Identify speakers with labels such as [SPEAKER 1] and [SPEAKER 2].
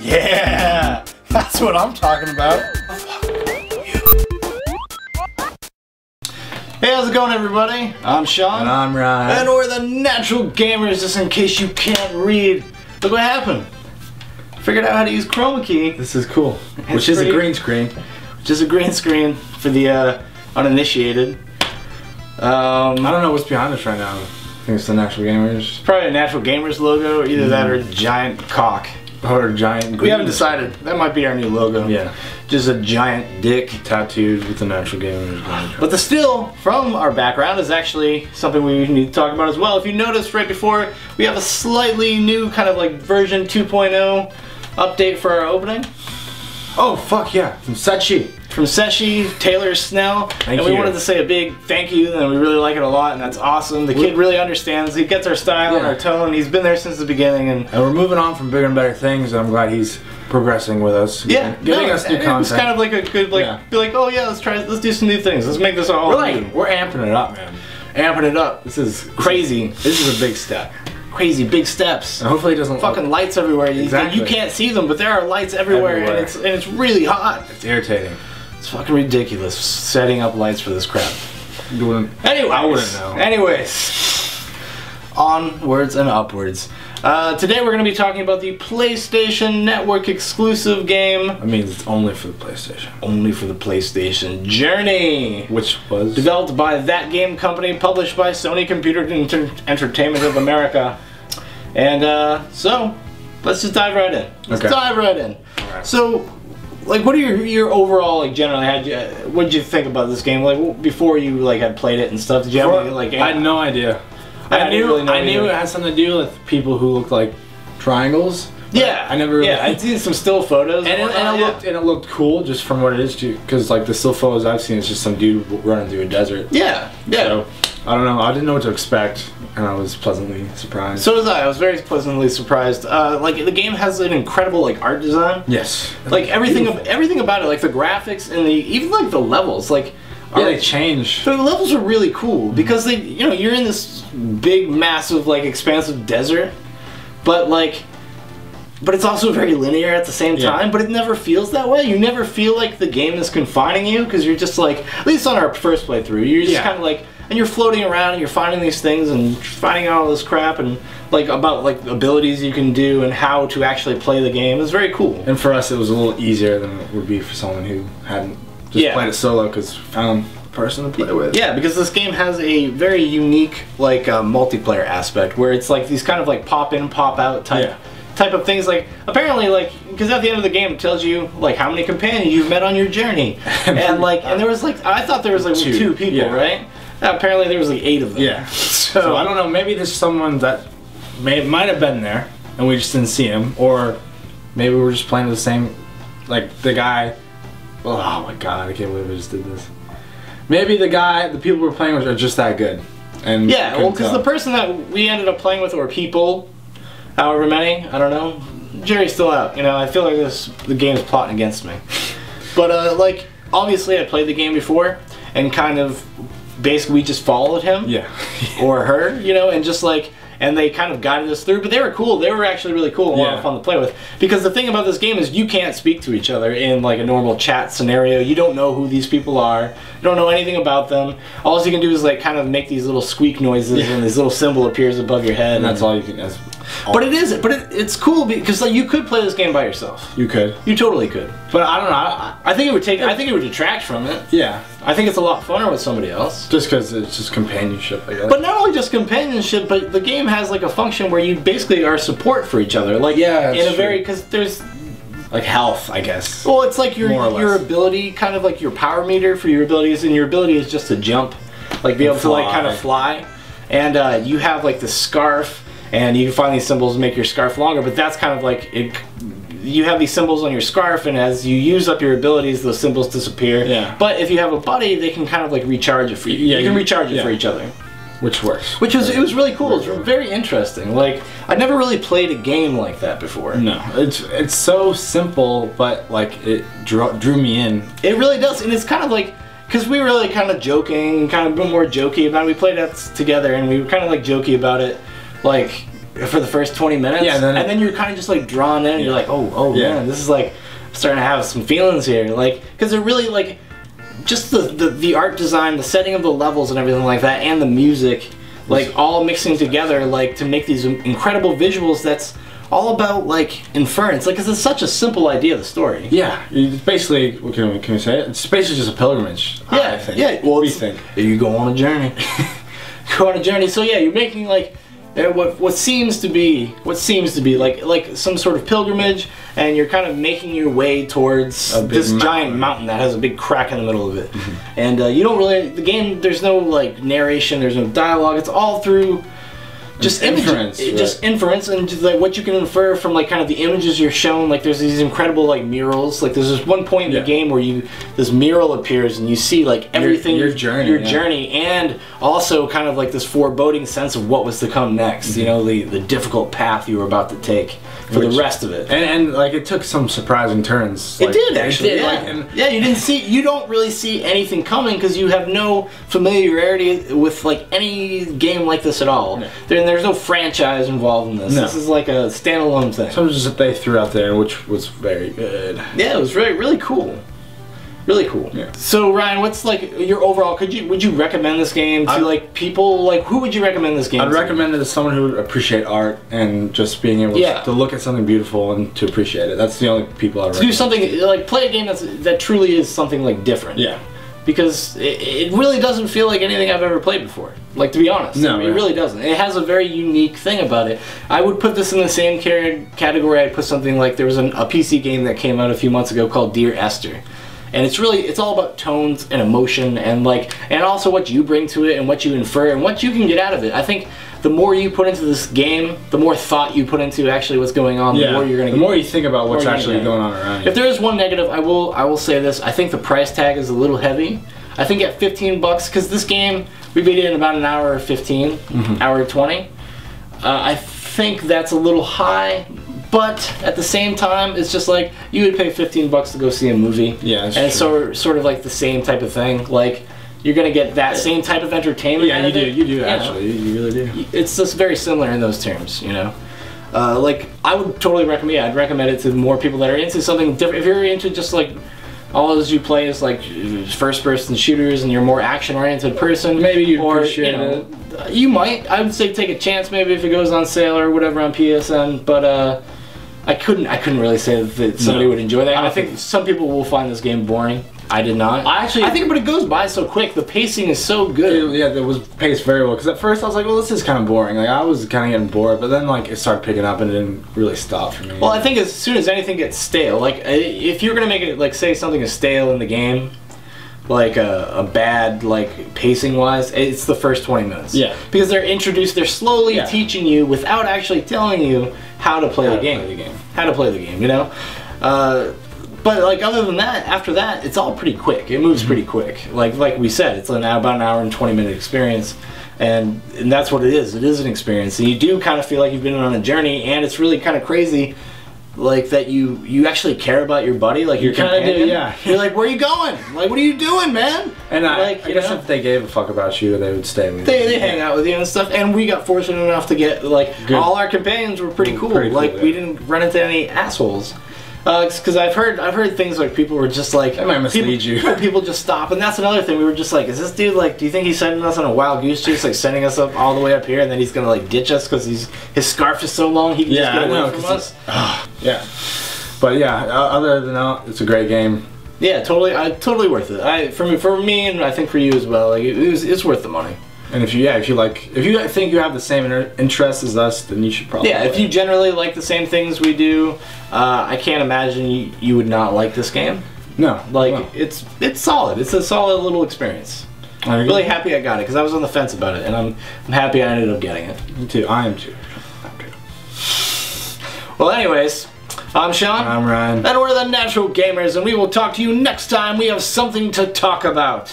[SPEAKER 1] Yeah, that's what I'm talking about. Hey, how's it going, everybody? I'm Sean.
[SPEAKER 2] And I'm Ryan.
[SPEAKER 1] And we're the Natural Gamers, just in case you can't read. Look what happened. Figured out how to use chroma key.
[SPEAKER 2] This is cool. Which is a green screen.
[SPEAKER 1] Which is a green screen for the uninitiated.
[SPEAKER 2] I don't know what's behind us right now. I think it's the Natural Gamers.
[SPEAKER 1] It's probably a Natural Gamers logo, either that or a giant cock.
[SPEAKER 2] Or a giant green.
[SPEAKER 1] We haven't decided. That might be our new logo.
[SPEAKER 2] Yeah.
[SPEAKER 1] Just a giant dick.
[SPEAKER 2] Tattooed with the Natural Gamers.
[SPEAKER 1] But the still from our background is actually something we need to talk about as well. If you noticed right before, we have a slightly new kind of like version 2.0 update for our opening.
[SPEAKER 2] Oh, fuck yeah. From Setshi.
[SPEAKER 1] From Setshi, Taylor Snell.
[SPEAKER 2] Thank
[SPEAKER 1] we
[SPEAKER 2] you.
[SPEAKER 1] wanted to say a big thank you, and we really like it a lot, and that's awesome. The kid really understands. He gets our style and our tone. He's been there since the beginning. And
[SPEAKER 2] we're moving on from bigger and better things, and I'm glad he's progressing with us.
[SPEAKER 1] Yeah.
[SPEAKER 2] Giving us new content.
[SPEAKER 1] It's kind of like a good, be like, oh yeah, let's do some new things. Let's make this all
[SPEAKER 2] We're amping it up, man.
[SPEAKER 1] Amping it up. This is crazy.
[SPEAKER 2] This is a big step.
[SPEAKER 1] Crazy big steps.
[SPEAKER 2] And hopefully it doesn't
[SPEAKER 1] fucking lights everywhere.
[SPEAKER 2] Exactly.
[SPEAKER 1] You can't see them, but there are lights everywhere. And it's really hot.
[SPEAKER 2] It's irritating.
[SPEAKER 1] It's fucking ridiculous setting up lights for this crap.
[SPEAKER 2] Anyways, I wouldn't know.
[SPEAKER 1] Anyways, onwards and upwards. Today we're going to be talking about the PlayStation Network exclusive game.
[SPEAKER 2] That means it's only for the PlayStation.
[SPEAKER 1] Only for the PlayStation. Journey.
[SPEAKER 2] Which was
[SPEAKER 1] developed by That Game Company, published by Sony Computer Entertainment of America. And so, let's just dive right in. Let's dive right in.
[SPEAKER 2] Alright.
[SPEAKER 1] So, like, what are your overall, like, generally, what did you think about this game? Like, before you, like, had played it and stuff, did you have any, like...
[SPEAKER 2] I had no idea. I knew it had something to do with people who looked like triangles.
[SPEAKER 1] Yeah,
[SPEAKER 2] I never. Really,
[SPEAKER 1] I'd seen some still photos,
[SPEAKER 2] and it looked cool just from what it is, because like the still photos I've seen, it's just some dude running through a desert.
[SPEAKER 1] Yeah, yeah.
[SPEAKER 2] So, I don't know. I didn't know what to expect, and I was pleasantly surprised.
[SPEAKER 1] So was I. I was very pleasantly surprised. Like the game has an incredible like art design.
[SPEAKER 2] Yes.
[SPEAKER 1] Like everything about it, like the graphics and even like the levels, like.
[SPEAKER 2] Yeah, they change.
[SPEAKER 1] So the levels are really cool because they, you're in this big, massive, like expansive desert, but it's also very linear at the same time. But it never feels that way. You never feel like the game is confining you because you're just like, at least on our first playthrough, you're just kind of like, and you're floating around and you're finding these things and finding out all this crap and like about like abilities you can do and how to actually play the game. It's very cool.
[SPEAKER 2] And for us, it was a little easier than it would be for someone who hadn't. Just played it solo because found a person to play with. Yeah,
[SPEAKER 1] because this game has a very unique like multiplayer aspect where it's like these kind of like pop in, pop out type of things. Like apparently, like because at the end of the game it tells you like how many companions you've met on your journey, and like and there was like I thought there was like two people, right? Apparently there was like 8 of them.
[SPEAKER 2] Yeah. So I don't know. Maybe there's someone that might have been there and we just didn't see him, or maybe we're just playing the same, like the guy. Oh my god, I can't believe I just did this. Maybe the people we're playing with are just that good. And
[SPEAKER 1] yeah, well, because the person that we ended up playing with, or people, however many, I don't know, Jerry's still out. I feel like the game's plotting against me. But, like, obviously I played the game before, and kind of, basically we just followed him.
[SPEAKER 2] Yeah.
[SPEAKER 1] Or her, and just like, and they kind of guided us through, but they were cool. They were actually really cool and a lot of fun to play with. Because the thing about this game is you can't speak to each other in like a normal chat scenario. You don't know who these people are. You don't know anything about them. All you can do is like kind of make these little squeak noises and this little symbol appears above your head.
[SPEAKER 2] And that's all you can.
[SPEAKER 1] But it's cool because like you could play this game by yourself.
[SPEAKER 2] You could.
[SPEAKER 1] You totally could. But I don't know. I think it would take. I think it would detract from it.
[SPEAKER 2] Yeah.
[SPEAKER 1] I think it's a lot funner with somebody else.
[SPEAKER 2] Just because it's just companionship, I guess.
[SPEAKER 1] But not only just companionship, but the game has like a function where you basically are support for each other. Like because there's like health, I guess. Well, it's like your ability, kind of like your power meter for your abilities, and your ability is just to jump, like be able to like kind of fly, and you have like the scarf. And you can find these symbols to make your scarf longer, but that's kind of like you have these symbols on your scarf, and as you use up your abilities, those symbols disappear. Yeah. But if you have a buddy, they can kind of like recharge it for you. Yeah, you can recharge it for each other.
[SPEAKER 2] Which works.
[SPEAKER 1] It was really cool. It's very interesting. Like I'd never really played a game like that before.
[SPEAKER 2] No, it's so simple, but like it drew me in.
[SPEAKER 1] It really does, and it's kind of like. Because we were really kind of joking, kind of more jokey about it. We played it together, and we were kind of like jokey about it. Like, for the first 20 minutes.
[SPEAKER 2] Yeah,
[SPEAKER 1] and then you're kind of just like drawn in. And you're like, oh man, this is like starting to have some feelings here. Like, because they're really like just the art design, the setting of the levels and everything like that, and the music, like all mixing together, like to make these incredible visuals. That's all about like inference, like, 'cause it's such a simple idea, the story.
[SPEAKER 2] Yeah, it's basically, what can we say? It's basically just a pilgrimage.
[SPEAKER 1] Yeah,
[SPEAKER 2] I think.
[SPEAKER 1] yeah. Well, you think you go on a journey, go on a journey. So yeah, you're making like what seems to be like some sort of pilgrimage, and you're kind of making your way towards this giant mountain that has a big crack in the middle of it. And you don't really, the game, there's no like narration, there's no dialogue. It's all through just inference, just inference, and just like what you can infer from like kind of the images you're shown. Like there's these incredible like murals. Like there's this one point in the game where this mural appears and you see like everything, your journey, and also kind of like this foreboding sense of what was to come next. You know, the difficult path you were about to take for the rest of it.
[SPEAKER 2] And like it took some surprising turns.
[SPEAKER 1] It did actually. You don't really see anything coming because you have no familiarity with like any game like this at all. There's no franchise involved in this. This is like a standalone thing.
[SPEAKER 2] Something just that they threw out there, which was very good.
[SPEAKER 1] Yeah, it was really cool. Really cool. Yeah. So Ryan, what's like your overall? Would you recommend this game to like people? Like, who would you recommend this game to?
[SPEAKER 2] I'd recommend it to someone who would appreciate art and just being able to look at something beautiful and to appreciate it. That's the only people I would recommend.
[SPEAKER 1] Do something like play a game that truly is something like different. Yeah. Because it really doesn't feel like anything I've ever played before. Like, to be honest. No, it really doesn't. It has a very unique thing about it. I would put this in the same category I'd put something like, there was a PC game that came out a few months ago called Dear Esther. And it's all about tones and emotion and also what you bring to it and what you infer and what you can get out of it. I think the more you put into this game, the more thought you put into actually what's going on, the more you're gonna get.
[SPEAKER 2] The more you think about what's actually going on around you.
[SPEAKER 1] If there is one negative, I will say this. I think the price tag is a little heavy. I think at $15, because this game, we beat it in about an hour 15, hour 20. I think that's a little high. But at the same time, it's just like you would pay $15 to go see a movie. Yeah, and it's sort of like the same type of thing. Like you're gonna get that same type of entertainment.
[SPEAKER 2] Yeah, you do actually. You really do.
[SPEAKER 1] It's just very similar in those terms, you know. Like I would totally recommend. Yeah, I'd recommend it to more people that are into something different. If you're into just like all as you play is like first-person shooters and you're a more action-oriented person,
[SPEAKER 2] maybe you appreciate it.
[SPEAKER 1] You might. I would say take a chance maybe if it goes on sale or whatever on PSN, but. I couldn't really say that somebody would enjoy that. I think some people will find this game boring. I did not. I think, but it goes by so quick. The pacing is so good.
[SPEAKER 2] It was paced very well. Because at first I was like, well, this is kind of boring. Like I was kind of getting bored, but then like it started picking up and it didn't really stop for me.
[SPEAKER 1] Well, I think as soon as anything gets stale, like if you're gonna make it like say something is stale in the game, like a bad like pacing wise, it's the first 20 minutes. Yeah. Because they're slowly teaching you without actually telling you how to play the game. How to play the game, you know? But like other than that, after that, it's all pretty quick. It moves pretty quick. Like we said, it's about an hour and 20-minute experience. And that's what it is. It is an experience. And you do kind of feel like you've been on a journey, and it's really kind of crazy like that you actually care about your buddy, like your companion. Yeah. You're like, where are you going? Like, what are you doing, man?
[SPEAKER 2] And I guess if they gave a fuck about you, they would stay with you.
[SPEAKER 1] They hang out with you and stuff. And we got fortunate enough to get like all our companions were pretty cool. Like we didn't run into any assholes. Because I've heard things like people were just like,
[SPEAKER 2] that might mislead you.
[SPEAKER 1] People just stop, and that's another thing. We were just like, is this dude like? Do you think he's sending us on a wild goose chase, like sending us up all the way up here, and then he's gonna like ditch us because his scarf is so long he can just get away from us?
[SPEAKER 2] Yeah, but yeah, other than that, it's a great game.
[SPEAKER 1] Yeah, totally worth it. For me, and I think for you as well. Like it's worth the money.
[SPEAKER 2] And if you think you have the same interests as us, then you should probably.
[SPEAKER 1] Yeah, if you generally like the same things we do, I can't imagine you would not like this game.
[SPEAKER 2] No,
[SPEAKER 1] it's solid. It's a solid little experience. I'm really happy I got it because I was on the fence about it, and I'm happy I ended up getting it.
[SPEAKER 2] Me too. I am too.
[SPEAKER 1] Well, anyways, I'm Sean.
[SPEAKER 2] I'm Ryan.
[SPEAKER 1] And we're the Natural Gamers, and we will talk to you next time we have something to talk about.